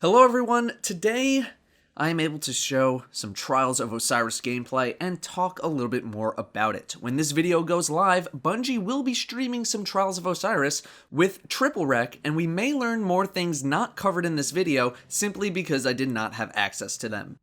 Hello everyone, today I am able to show some Trials of Osiris gameplay and talk a little bit more about it. When this video goes live, Bungie will be streaming some Trials of Osiris with Triple Rec, and we may learn more things not covered in this video simply because I did not have access to them.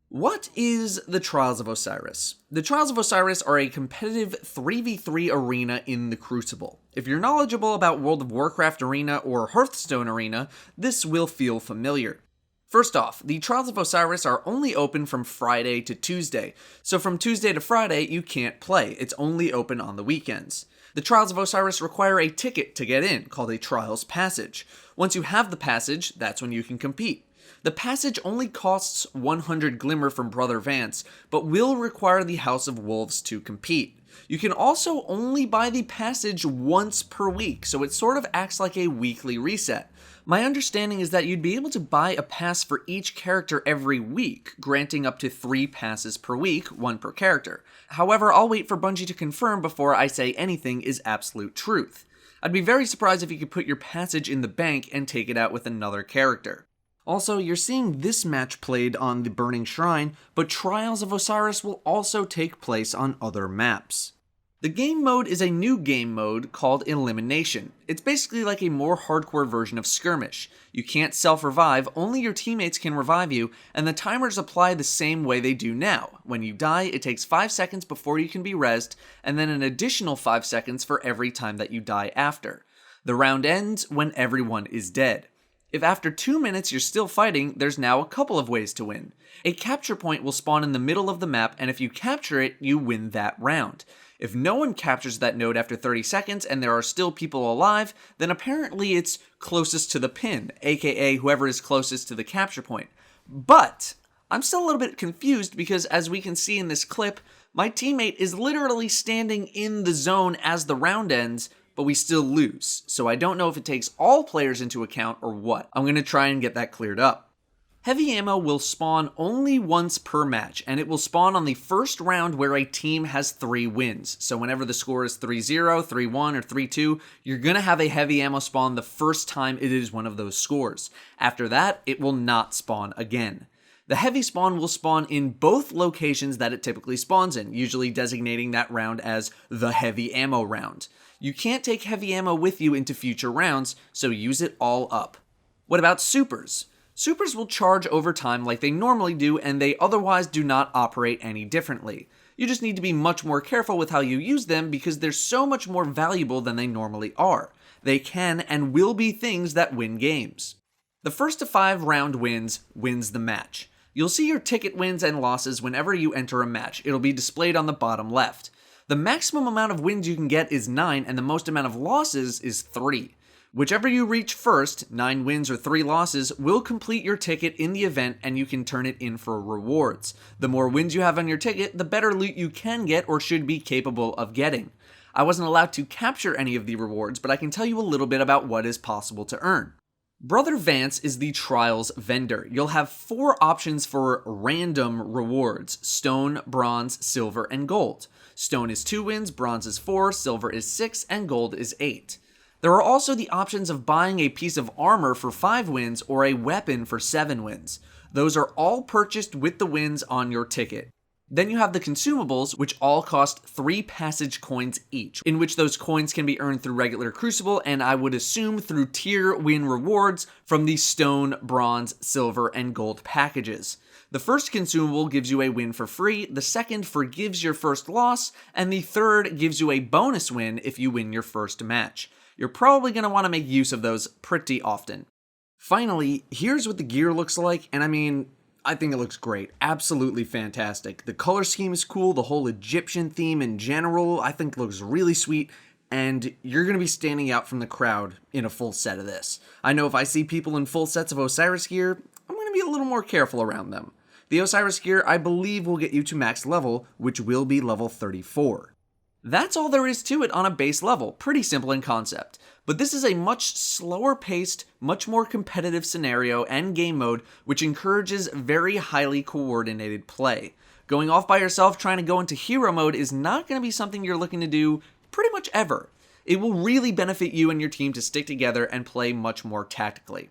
What is the Trials of Osiris? The Trials of Osiris are a competitive 3v3 arena in the Crucible. If you're knowledgeable about World of Warcraft Arena or Hearthstone Arena, this will feel familiar. First off, the Trials of Osiris are only open from Friday to Tuesday, so from Tuesday to Friday you can't play, it's only open on the weekends. The Trials of Osiris require a ticket to get in, called a Trials Passage. Once you have the passage, that's when you can compete. The passage only costs 100 Glimmer from Brother Vance, but will require the House of Wolves to compete. You can also only buy the passage once per week, so it sort of acts like a weekly reset. My understanding is that you'd be able to buy a pass for each character every week, granting up to 3 passes per week, 1 per character. However, I'll wait for Bungie to confirm before I say anything is absolute truth. I'd be very surprised if you could put your passage in the bank and take it out with another character. Also, you're seeing this match played on the Burning Shrine, but Trials of Osiris will also take place on other maps. The game mode is a new game mode called Elimination. It's basically like a more hardcore version of Skirmish. You can't self-revive, only your teammates can revive you, and the timers apply the same way they do now. When you die, it takes 5 seconds before you can be rezzed, and then an additional 5 seconds for every time that you die after. The round ends when everyone is dead. If after 2 minutes you're still fighting, there's now a couple of ways to win. A capture point will spawn in the middle of the map, and if you capture it, you win that round. If no one captures that node after 30 seconds and there are still people alive, then apparently it's closest to the pin, aka whoever is closest to the capture point. But I'm still a little bit confused because, as we can see in this clip, my teammate is literally standing in the zone as the round ends, but we still lose, so I don't know if it takes all players into account or what. I'm going to try and get that cleared up. Heavy ammo will spawn only once per match, and it will spawn on the first round where a team has 3 wins. So whenever the score is 3-0, 3-1, or 3-2, you're going to have a heavy ammo spawn the first time it is one of those scores. After that, it will not spawn again. The heavy spawn will spawn in both locations that it typically spawns in, usually designating that round as the heavy ammo round. You can't take heavy ammo with you into future rounds, so use it all up. What about supers? Supers will charge over time like they normally do, and they otherwise do not operate any differently. You just need to be much more careful with how you use them because they're so much more valuable than they normally are. They can and will be things that win games. The first to 5 round wins the match. You'll see your ticket wins and losses whenever you enter a match. It'll be displayed on the bottom left. The maximum amount of wins you can get is 9, and the most amount of losses is 3. Whichever you reach first, 9 wins or 3 losses, will complete your ticket in the event and you can turn it in for rewards. The more wins you have on your ticket, the better loot you can get or should be capable of getting. I wasn't allowed to capture any of the rewards, but I can tell you a little bit about what is possible to earn. Brother Vance is the Trials vendor. You'll have 4 options for random rewards: stone, bronze, silver, and gold. Stone is 2 wins, bronze is 4, silver is 6, and gold is 8. There are also the options of buying a piece of armor for 5 wins or a weapon for 7 wins. Those are all purchased with the wins on your ticket. Then you have the consumables, which all cost 3 passage coins each, in which those coins can be earned through regular Crucible, and I would assume through tier win rewards from the stone, bronze, silver, and gold packages. The first consumable gives you a win for free, the second forgives your first loss, and the third gives you a bonus win if you win your first match. You're probably going to want to make use of those pretty often. Finally, here's what the gear looks like, and I think it looks great. Absolutely fantastic. The color scheme is cool, the whole Egyptian theme in general I think looks really sweet, and you're going to be standing out from the crowd in a full set of this. I know if I see people in full sets of Osiris gear, I'm going to be a little more careful around them. The Osiris gear, I believe, will get you to max level, which will be level 34. That's all there is to it on a base level, pretty simple in concept. But this is a much slower paced, much more competitive scenario and game mode, which encourages very highly coordinated play. Going off by yourself trying to go into hero mode is not going to be something you're looking to do pretty much ever. It will really benefit you and your team to stick together and play much more tactically.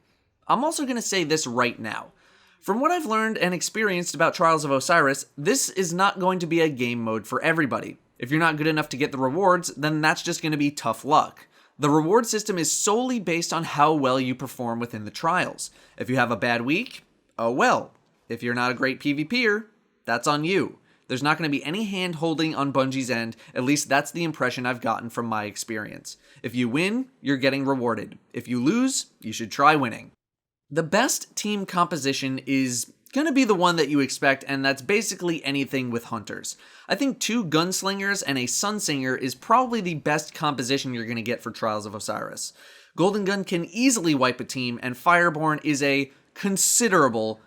I'm also going to say this right now. From what I've learned and experienced about Trials of Osiris, this is not going to be a game mode for everybody. If you're not good enough to get the rewards, then that's just going to be tough luck. The reward system is solely based on how well you perform within the trials. If you have a bad week, oh well. If you're not a great PvPer, that's on you. There's not going to be any hand-holding on Bungie's end, at least that's the impression I've gotten from my experience. If you win, you're getting rewarded. If you lose, you should try winning. The best team composition is going to be the one that you expect, and that's basically anything with hunters. I think 2 gunslingers and a sunsinger is probably the best composition you're going to get for Trials of Osiris. Golden Gun can easily wipe a team, and Fireborn is a considerable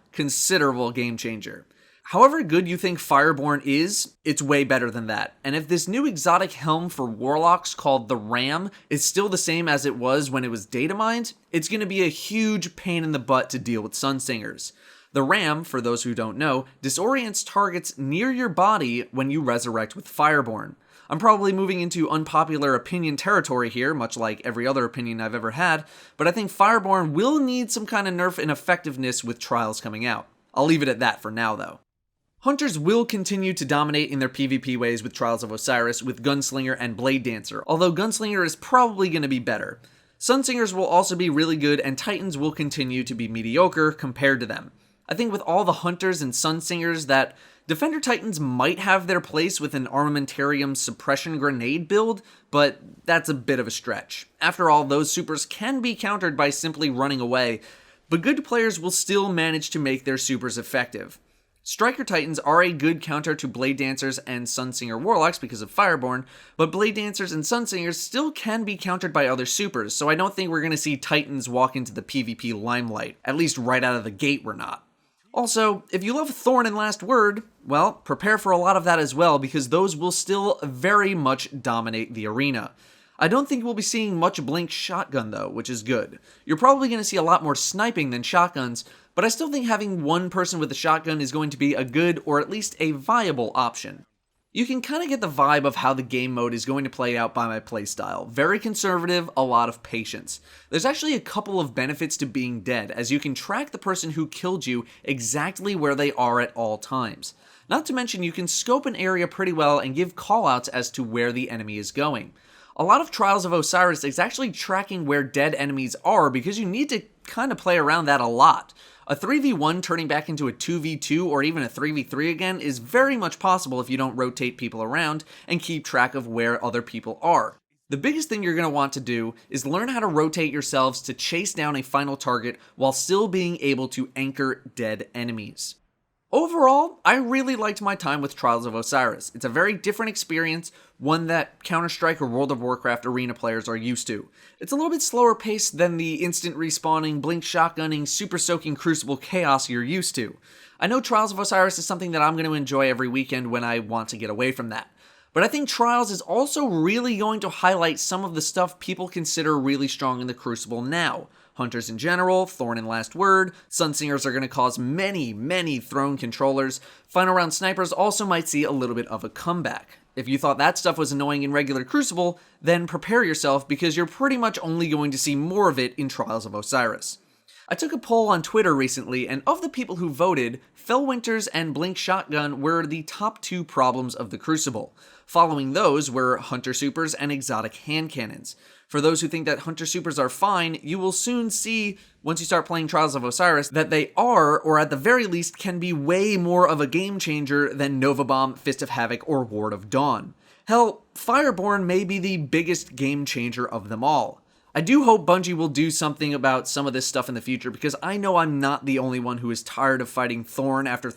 game changer. However good you think Fireborn is, it's way better than that. And if this new exotic helm for Warlocks called the Ram is still the same as it was when it was data mined, it's going to be a huge pain in the butt to deal with Sunsingers. The Ram, for those who don't know, disorients targets near your body when you resurrect with Fireborn. I'm probably moving into unpopular opinion territory here, much like every other opinion I've ever had, but I think Fireborn will need some kind of nerf in effectiveness with Trials coming out. I'll leave it at that for now though. Hunters will continue to dominate in their PvP ways with Trials of Osiris with Gunslinger and Blade Dancer, although Gunslinger is probably going to be better. Sunsingers will also be really good, and Titans will continue to be mediocre compared to them. I think with all the Hunters and Sunsingers that Defender Titans might have their place with an Armamentarium suppression grenade build, but that's a bit of a stretch. After all, those supers can be countered by simply running away, but good players will still manage to make their supers effective. Striker Titans are a good counter to Blade Dancers and Sunsinger Warlocks because of Fireborn, but Blade Dancers and Sunsingers still can be countered by other supers, so I don't think we're going to see Titans walk into the PvP limelight. At least right out of the gate we're not. Also, if you love Thorn and Last Word, well, prepare for a lot of that as well, because those will still very much dominate the arena. I don't think we'll be seeing much Blink Shotgun though, which is good. You're probably going to see a lot more sniping than shotguns, but I still think having one person with a shotgun is going to be a good, or at least a viable option. You can kind of get the vibe of how the game mode is going to play out by my playstyle. Very conservative, a lot of patience. There's actually a couple of benefits to being dead, as you can track the person who killed you exactly where they are at all times. Not to mention you can scope an area pretty well and give callouts as to where the enemy is going. A lot of Trials of Osiris is actually tracking where dead enemies are because you need to kind of play around that a lot. A 3v1 turning back into a 2v2 or even a 3v3 again is very much possible if you don't rotate people around and keep track of where other people are. The biggest thing you're going to want to do is learn how to rotate yourselves to chase down a final target while still being able to anchor dead enemies. Overall, I really liked my time with Trials of Osiris. It's a very different experience, one that Counter-Strike or World of Warcraft arena players are used to. It's a little bit slower paced than the instant respawning, blink shotgunning, super soaking Crucible chaos you're used to. I know Trials of Osiris is something that I'm going to enjoy every weekend when I want to get away from that. But I think Trials is also really going to highlight some of the stuff people consider really strong in the Crucible now. Hunters in general, Thorn and Last Word, Sunsingers are going to cause many throne controllers. Final round snipers also might see a little bit of a comeback. If you thought that stuff was annoying in regular Crucible, then prepare yourself because you're pretty much only going to see more of it in Trials of Osiris. I took a poll on Twitter recently, and of the people who voted, Fellwinter's and Blink Shotgun were the top 2 problems of the Crucible. Following those were Hunter Supers and Exotic Hand Cannons. For those who think that Hunter Supers are fine, you will soon see, once you start playing Trials of Osiris, that they are, or at the very least, can be way more of a game changer than Nova Bomb, Fist of Havoc, or Ward of Dawn. Hell, Fireborn may be the biggest game changer of them all. I do hope Bungie will do something about some of this stuff in the future, because I know I'm not the only one who is tired of fighting Thorn after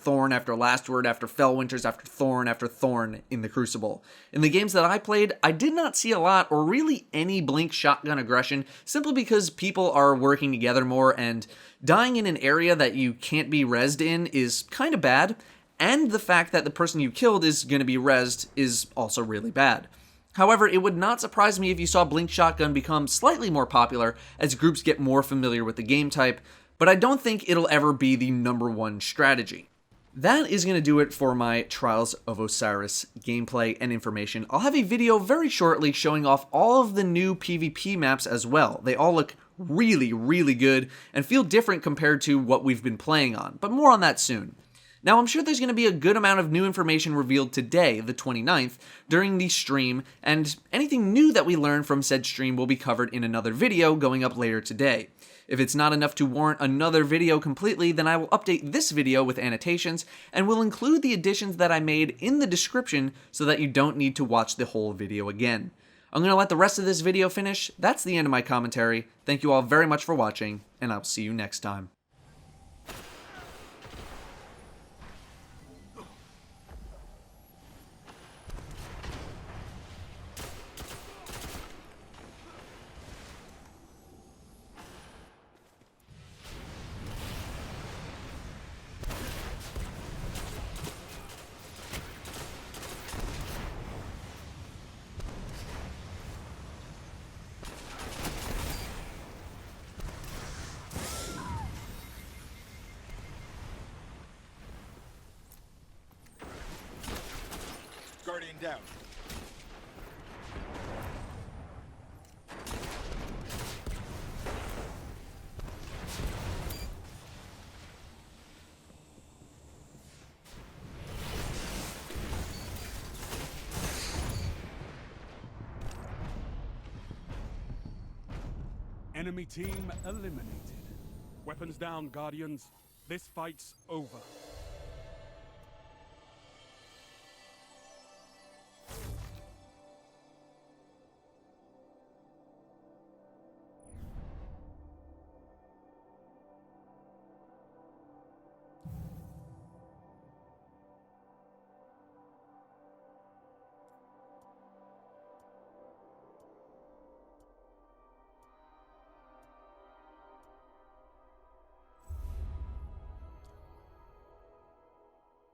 Last Word after Fellwinters after Thorn in the Crucible. In the games that I played, I did not see a lot or really any Blink Shotgun aggression, simply because people are working together more, and dying in an area that you can't be rezzed in is kind of bad, and the fact that the person you killed is going to be rezzed is also really bad. However, it would not surprise me if you saw Blink Shotgun become slightly more popular as groups get more familiar with the game type, but I don't think it'll ever be the #1 strategy. That is going to do it for my Trials of Osiris gameplay and information. I'll have a video very shortly showing off all of the new PvP maps as well. They all look really, really good and feel different compared to what we've been playing on, but more on that soon. Now, I'm sure there's going to be a good amount of new information revealed today, the 29th, during the stream, and anything new that we learn from said stream will be covered in another video going up later today. If it's not enough to warrant another video completely, then I will update this video with annotations, and will include the additions that I made in the description so that you don't need to watch the whole video again. I'm going to let the rest of this video finish. That's the end of my commentary. Thank you all very much for watching, and I'll see you next time. Guardian down. Enemy team eliminated. Weapons down, Guardians. This fight's over.